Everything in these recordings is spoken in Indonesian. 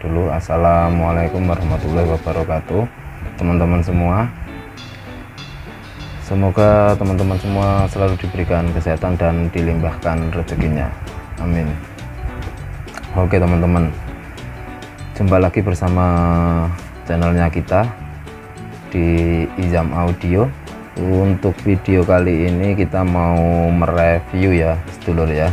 dulu. Assalamualaikum warahmatullahi wabarakatuh teman-teman semua. Semoga teman-teman semua selalu diberikan kesehatan dan dilimpahkan rezekinya, amin. Oke teman-teman, jumpa lagi bersama channelnya kita di Izam Audio. Untuk video kali ini kita mau mereview ya sedulur ya,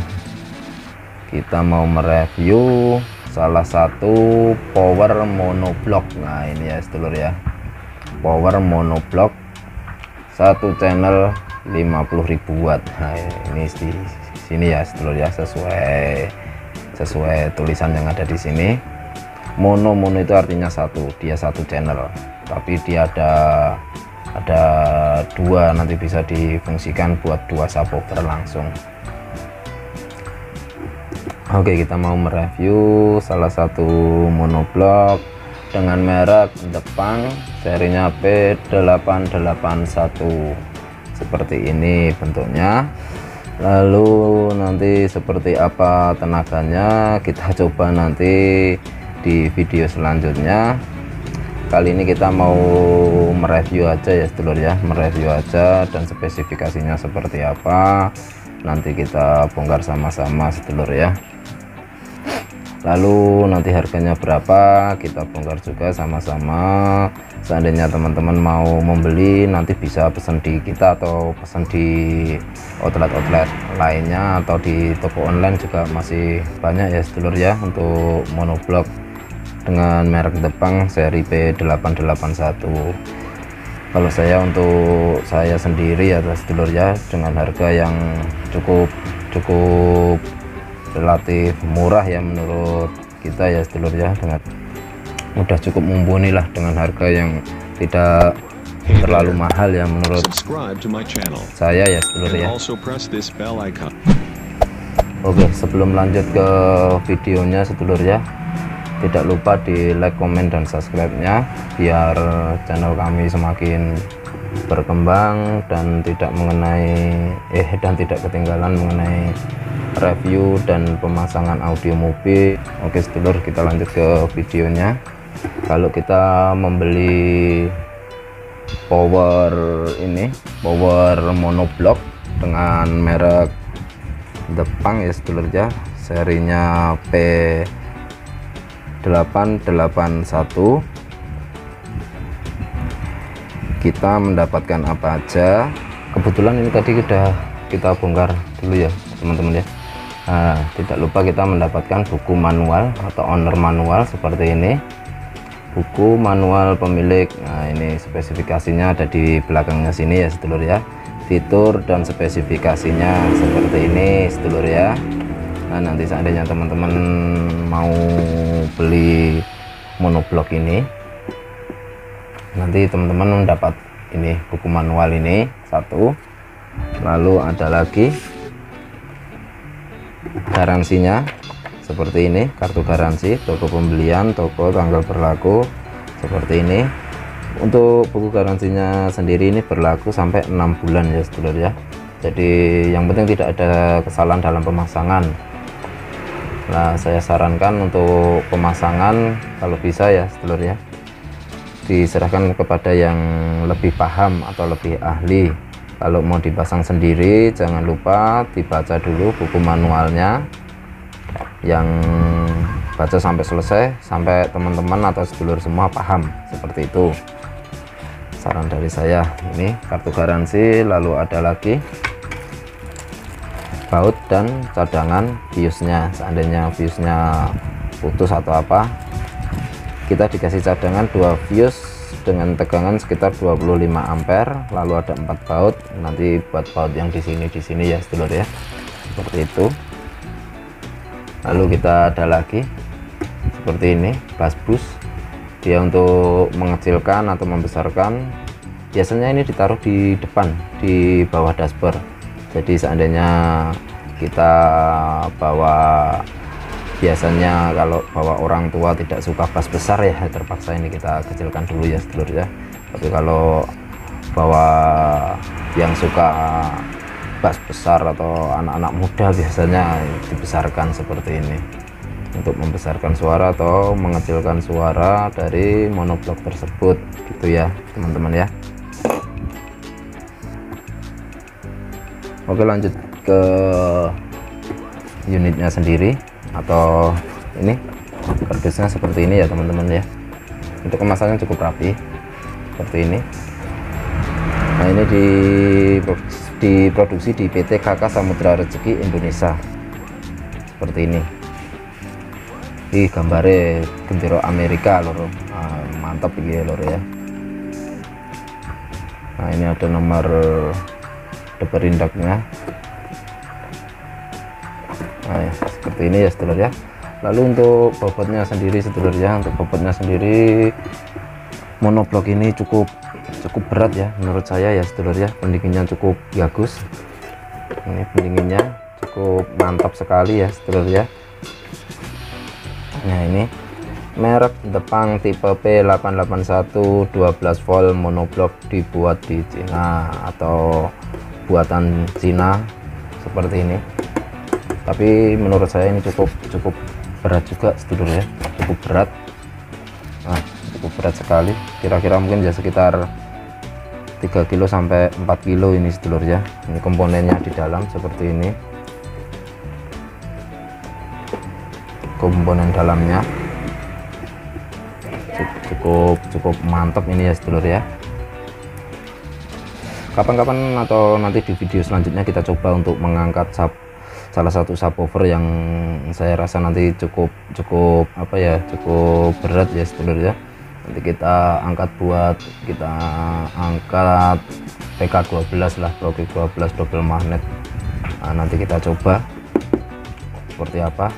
kita mau mereview salah satu power monoblock. Nah ini ya sedulur ya, power monoblock satu channel 50.000 watt. Nah ini di sini ya sedulur ya, sesuai tulisan yang ada di sini. Mono itu artinya satu, dia satu channel, tapi dia ada dua, nanti bisa difungsikan buat dua subwoofer langsung. Oke, kita mau mereview salah satu monoblock dengan merek Depang, serinya P881. Seperti ini bentuknya. Lalu nanti seperti apa tenaganya kita coba nanti di video selanjutnya. Kali ini kita mau mereview aja ya sedulur ya, mereview aja, dan spesifikasinya seperti apa nanti kita bongkar sama-sama sedulur ya. Lalu nanti harganya berapa kita bongkar juga sama-sama. Seandainya teman-teman mau membeli nanti bisa pesan di kita atau pesan di outlet-outlet lainnya, atau di toko online juga masih banyak ya sedulur ya untuk monoblock dengan merek Depang seri P881. Kalau untuk saya sendiri ya sedulur ya, dengan harga yang cukup relatif murah ya menurut kita ya sedulur ya, dengan udah cukup mumpuni lah dengan harga yang tidak terlalu mahal ya menurut saya ya sedulur ya. Oke, sebelum lanjut ke videonya sedulur ya, tidak lupa di like, komen, dan subscribe nya biar channel kami semakin berkembang dan tidak ketinggalan mengenai review dan pemasangan audio mobil. Oke sedulur, kita lanjut ke videonya. Kalau kita membeli power monoblock dengan merek Depang ya sedulur ya, serinya P881, kita mendapatkan apa aja. Kebetulan ini tadi udah kita bongkar dulu ya teman-teman ya. Nah, tidak lupa kita mendapatkan buku manual atau owner manual seperti ini, buku manual pemilik. Nah ini spesifikasinya ada di belakangnya sini ya sedulur ya, fitur dan spesifikasinya seperti ini sedulur ya. Nah nanti seandainya teman-teman mau beli monoblock ini, nanti teman-teman mendapat ini buku manual ini satu. Lalu ada lagi garansinya seperti ini, kartu garansi, toko pembelian, toko, tanggal berlaku seperti ini. Untuk buku garansinya sendiri ini berlaku sampai 6 bulan ya sedulur ya, jadi yang penting tidak ada kesalahan dalam pemasangan. Nah saya sarankan untuk pemasangan kalau bisa ya sedulur ya, diserahkan kepada yang lebih paham atau lebih ahli. Kalau mau dipasang sendiri jangan lupa dibaca dulu buku manualnya, yang baca sampai selesai sampai teman-teman atau sedulur semua paham, seperti itu saran dari saya. Ini kartu garansi, lalu ada lagi baut dan cadangan fuse-nya. Seandainya fuse-nya putus atau apa, kita dikasih cadangan 2 fuse dengan tegangan sekitar 25 ampere, lalu ada 4 baut. Nanti buat baut yang di sini ya sedulur ya, seperti itu. Lalu kita ada lagi seperti ini bus boost, dia untuk mengecilkan atau membesarkan. Biasanya ini ditaruh di depan di bawah dashboard, jadi seandainya kita biasanya kalau bawa orang tua tidak suka bas besar ya, terpaksa ini kita kecilkan dulu ya sedulur ya. Tapi kalau bawa yang suka bas besar atau anak-anak muda biasanya dibesarkan seperti ini. untuk membesarkan suara atau mengecilkan suara dari monoblok tersebut gitu ya teman-teman ya. Oke, lanjut ke unitnya sendiri, atau ini kardusnya seperti ini ya teman-teman ya. Untuk kemasannya cukup rapi seperti ini. Nah, ini diproduksi di PT KK Samudra Rezeki Indonesia seperti ini. Ih, gambarnya gendera Amerika loro. Mantap ya loro ya. Nah, ini ada nomor deperindaknya. Nah ya, seperti ini ya sedulur ya. Lalu untuk bobotnya sendiri sedulur ya, untuk bobotnya sendiri monoblok ini cukup berat ya menurut saya ya sedulur ya. Pendinginnya cukup bagus, ini pendinginnya cukup mantap sekali ya sedulur ya. Nah, ini merek Depang tipe P881 12 volt monoblok, dibuat di Cina atau buatan Cina seperti ini. Tapi menurut saya ini cukup berat juga sedulur ya, cukup berat. Nah, cukup berat sekali, kira-kira mungkin ya sekitar 3 kilo sampai 4 kilo ini sedulur ya. Ini komponennya di dalam seperti ini, komponen dalamnya cukup mantap ini ya sedulur ya. Kapan-kapan atau nanti di video selanjutnya kita coba untuk mengangkat salah satu subwoofer yang saya rasa nanti cukup apa ya, cukup berat ya sedulur ya. Nanti kita angkat PK12 lah, Progi 12 double magnet. Nah, nanti kita coba seperti apa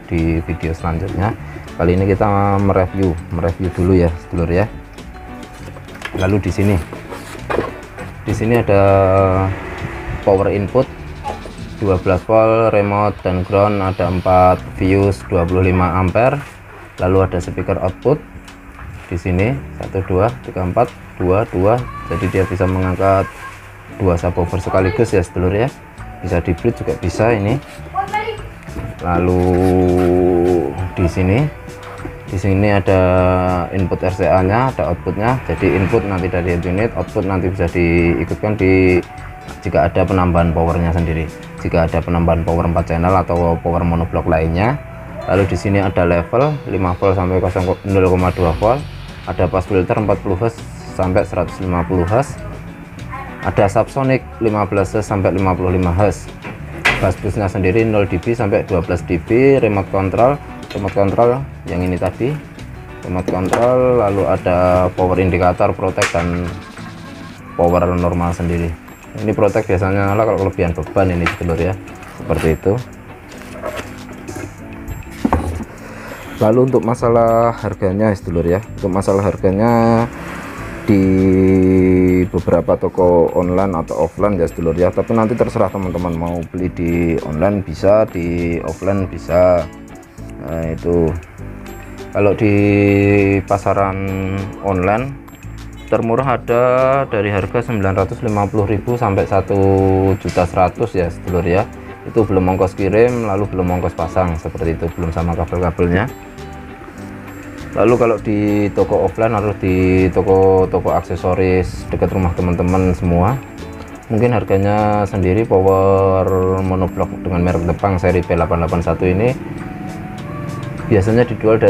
di video selanjutnya. Kali ini kita mereview dulu ya sedulur ya. Lalu di sini ada power input 12 volt, remote dan ground, ada 4 fuse 25 ampere. Lalu ada speaker output di sini 1 2 3 4 2 2, jadi dia bisa mengangkat 2 subwoofer sekaligus ya sedulur ya. Bisa di bridge juga bisa ini. Lalu di sini ada input RCA nya, ada outputnya. Jadi input nanti dari unit, output nanti bisa diikutkan jika ada penambahan powernya sendiri, jika ada penambahan power 4 channel atau power monoblok lainnya. Lalu di sini ada level 5 volt sampai 0,2 volt, ada pass filter 40 Hz sampai 150 Hz, ada subsonic 15 Hz sampai 55 Hz. Bass busnya sendiri 0 dB sampai 12 dB. Remote control yang ini tadi, remote control. Lalu ada power indikator, protect, dan power normal sendiri. Ini protect biasanya nyala kalau kelebihan beban ini sedulur ya, seperti itu. Lalu untuk masalah harganya sedulur ya, untuk masalah harganya di beberapa toko online atau offline ya sedulur ya, tapi nanti terserah teman-teman mau beli di online bisa, di offline bisa. Nah, itu kalau di pasaran online termurah ada dari harga 950.000 sampai 1.100.000 ya sedulur ya. Itu belum ongkos kirim, lalu belum ongkos pasang, seperti itu, belum sama kabel-kabelnya. Lalu kalau di toko offline atau di toko aksesoris dekat rumah teman-teman semua, mungkin harganya sendiri power monoblok dengan merek Depang seri P881 ini biasanya dijual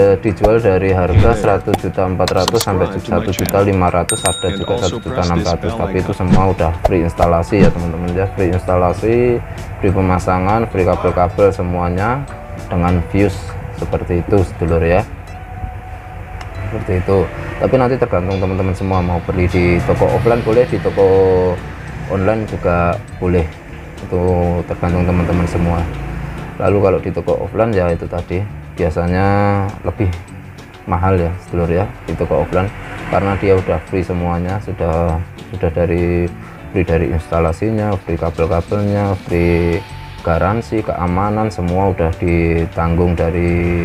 dari harga 1.400.000 sampai 1.500.000, ada juga 1.600.000, tapi itu semua udah free instalasi ya teman-teman ya, free instalasi, free pemasangan, free kabel-kabel semuanya dengan fuse seperti itu sedulur ya, seperti itu. Tapi nanti tergantung teman-teman semua, mau beli di toko offline boleh, di toko online juga boleh, itu tergantung teman-teman semua. Lalu kalau di toko offline ya itu tadi biasanya lebih mahal ya sedulur ya di toko offline, karena dia udah free semuanya, sudah dari free dari instalasinya, free kabel-kabelnya, free garansi, keamanan, semua udah ditanggung dari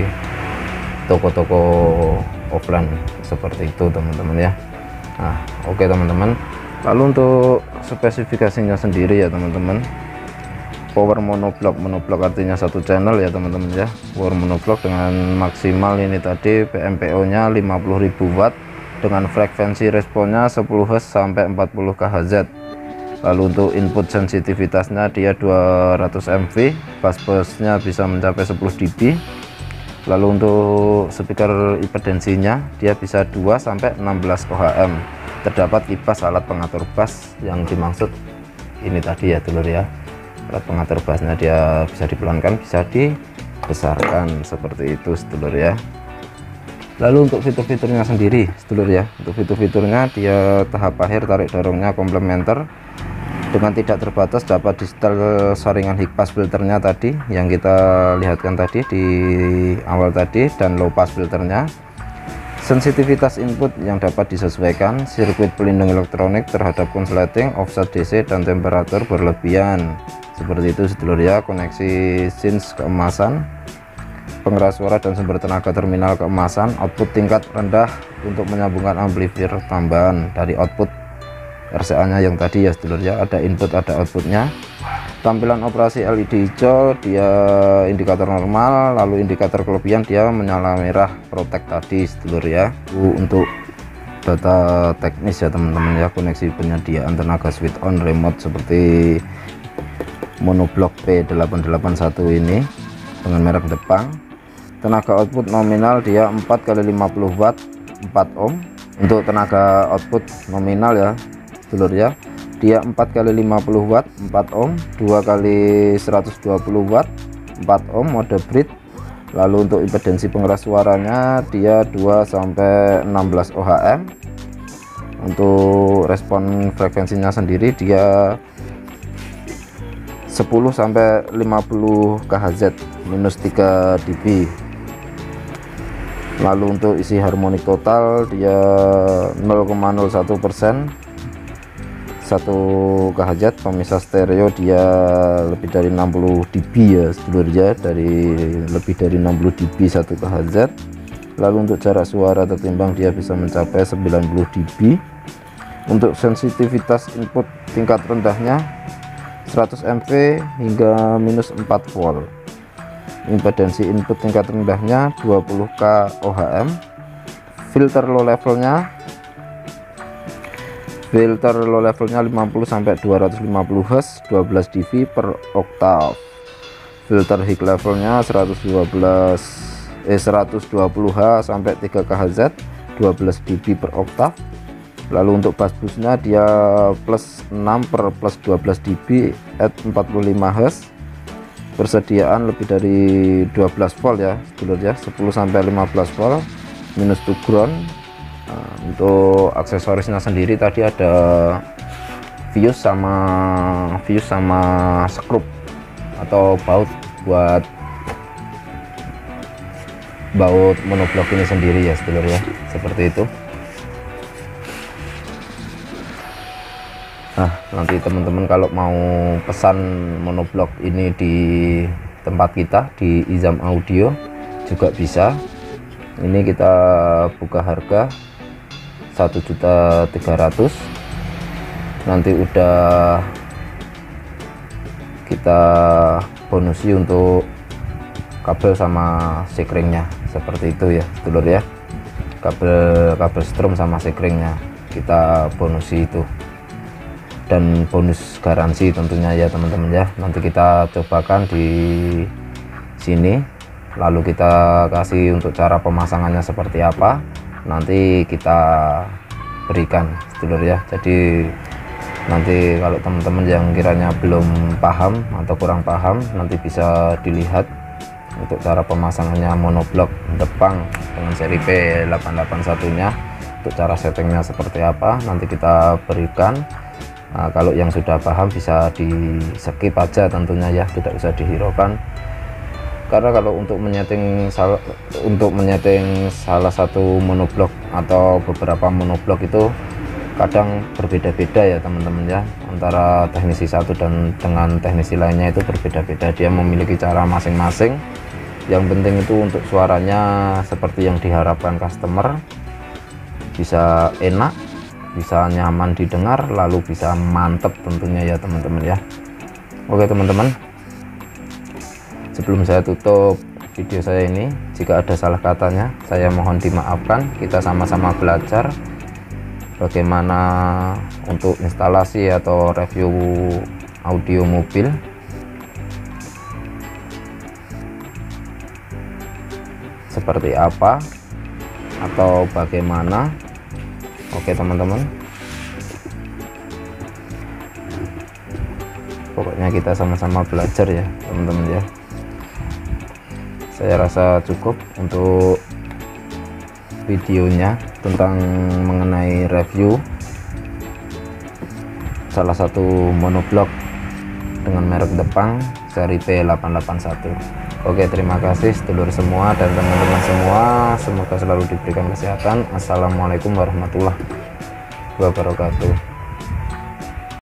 toko-toko offline seperti itu teman-teman ya. Nah, oke teman-teman. Lalu untuk spesifikasinya sendiri ya teman-teman, power monoblok artinya satu channel ya teman-teman ya. Power monoblok dengan maksimal ini tadi PMPO nya 50.000 watt dengan frekuensi responnya 10 Hz sampai 40 kHz. Lalu untuk input sensitivitasnya dia 200 mV, bass-nya bisa mencapai 10 dB. Lalu untuk speaker impedensinya dia bisa 2 sampai 16 ohm. Terdapat kipas alat pengatur bass yang dimaksud ini tadi ya dulur ya. Alat pengatur bassnya dia bisa dipelankan, bisa dibesarkan seperti itu sedulur ya. Lalu untuk fitur-fiturnya sendiri sedulur ya, untuk fitur-fiturnya dia tahap akhir tarik dorongnya komplementer dengan tidak terbatas, dapat disetel saringan high pass filternya tadi yang kita lihatkan tadi di awal tadi, dan low pass filternya. Sensitivitas input yang dapat disesuaikan, sirkuit pelindung elektronik terhadap konsleting, offset DC dan temperatur berlebihan. Seperti itu sedulur ya. Koneksi SINS keemasan, pengeras suara dan sumber tenaga terminal keemasan, output tingkat rendah untuk menyambungkan amplifier tambahan dari output RCA nya yang tadi ya sedulur ya. Ada input ada outputnya. Tampilan operasi LED hijau dia indikator normal, lalu indikator kelebihan dia menyala merah protect tadi sedulur ya. Untuk data teknis ya teman-teman ya, koneksi penyediaan tenaga switch on remote seperti monoblok P881 ini dengan merek Jepang. Tenaga output nominal dia 4 kali 50 watt 4 ohm. Untuk tenaga output nominal ya sedulur ya, dia 4 kali 50 watt 4 ohm, 2 kali 120 watt 4 ohm mode bridge. Lalu untuk impedensi pengeras suaranya dia 2 sampai 16 ohm. Untuk respon frekuensinya sendiri dia 10 sampai 50 kHz minus 3 dB. Lalu untuk isi harmonik total dia 0,01%, 1 kHz. Pemisah stereo dia lebih dari 60 dB ya sedulur ya, dari lebih dari 60 dB 1 kHz. Lalu untuk jarak suara tertimbang dia bisa mencapai 90 dB. Untuk sensitivitas input tingkat rendahnya 100 mV hingga minus 4 volt. Impedensi input tingkat rendahnya 20k ohm. Filter low levelnya 50 sampai 250 Hz 12 dB per oktav. Filter high levelnya 120 Hz sampai 3 kHz 12 dB per oktav. Lalu untuk bass boostnya dia plus 6 per plus 12 dB at 45 Hz. Persediaan lebih dari 12 volt ya sedulur ya, 10 sampai 15 volt minus to ground. Nah, untuk aksesorisnya sendiri tadi ada fuse sama skrup atau baut buat baut monoblok ini sendiri ya sedulur ya, seperti itu. Nah, nanti teman-teman kalau mau pesan monoblok ini di tempat kita di Izam Audio juga bisa. Ini kita buka harga 1.300.000. Nanti udah kita bonusi untuk kabel sama sekringnya seperti itu ya sedulur ya. Kabel strom sama sekringnya kita bonusi itu, dan bonus garansi tentunya ya teman-teman ya. Nanti kita cobakan di sini, lalu kita kasih untuk cara pemasangannya seperti apa, nanti kita berikan sedulur ya. Jadi nanti kalau teman-teman yang kiranya belum paham atau kurang paham, nanti bisa dilihat untuk cara pemasangannya monoblok Jepang dengan seri P881 nya. Untuk cara settingnya seperti apa nanti kita berikan. Nah, kalau yang sudah paham bisa di skip aja tentunya ya, tidak usah dihiraukan. Karena kalau untuk menyeting salah satu monoblok atau beberapa monoblok itu kadang berbeda-beda ya teman-teman ya, antara teknisi satu dan dengan teknisi lainnya itu berbeda-beda, dia memiliki cara masing-masing. Yang penting itu untuk suaranya seperti yang diharapkan customer, bisa enak, bisa nyaman didengar, lalu bisa mantep tentunya ya teman-teman ya. Oke teman-teman, Sebelum saya tutup video saya ini, jika ada salah katanya saya mohon dimaafkan. Kita sama-sama belajar bagaimana untuk instalasi atau review audio mobil. Seperti apa atau bagaimana. Oke teman-teman, pokoknya kita sama-sama belajar ya teman-teman ya. Saya rasa cukup untuk videonya tentang mengenai review salah satu monoblok dengan merek Depang seri P881. Oke, terima kasih sedulur semua dan teman-teman semua, semoga selalu diberikan kesehatan. Assalamualaikum warahmatullahi wabarakatuh.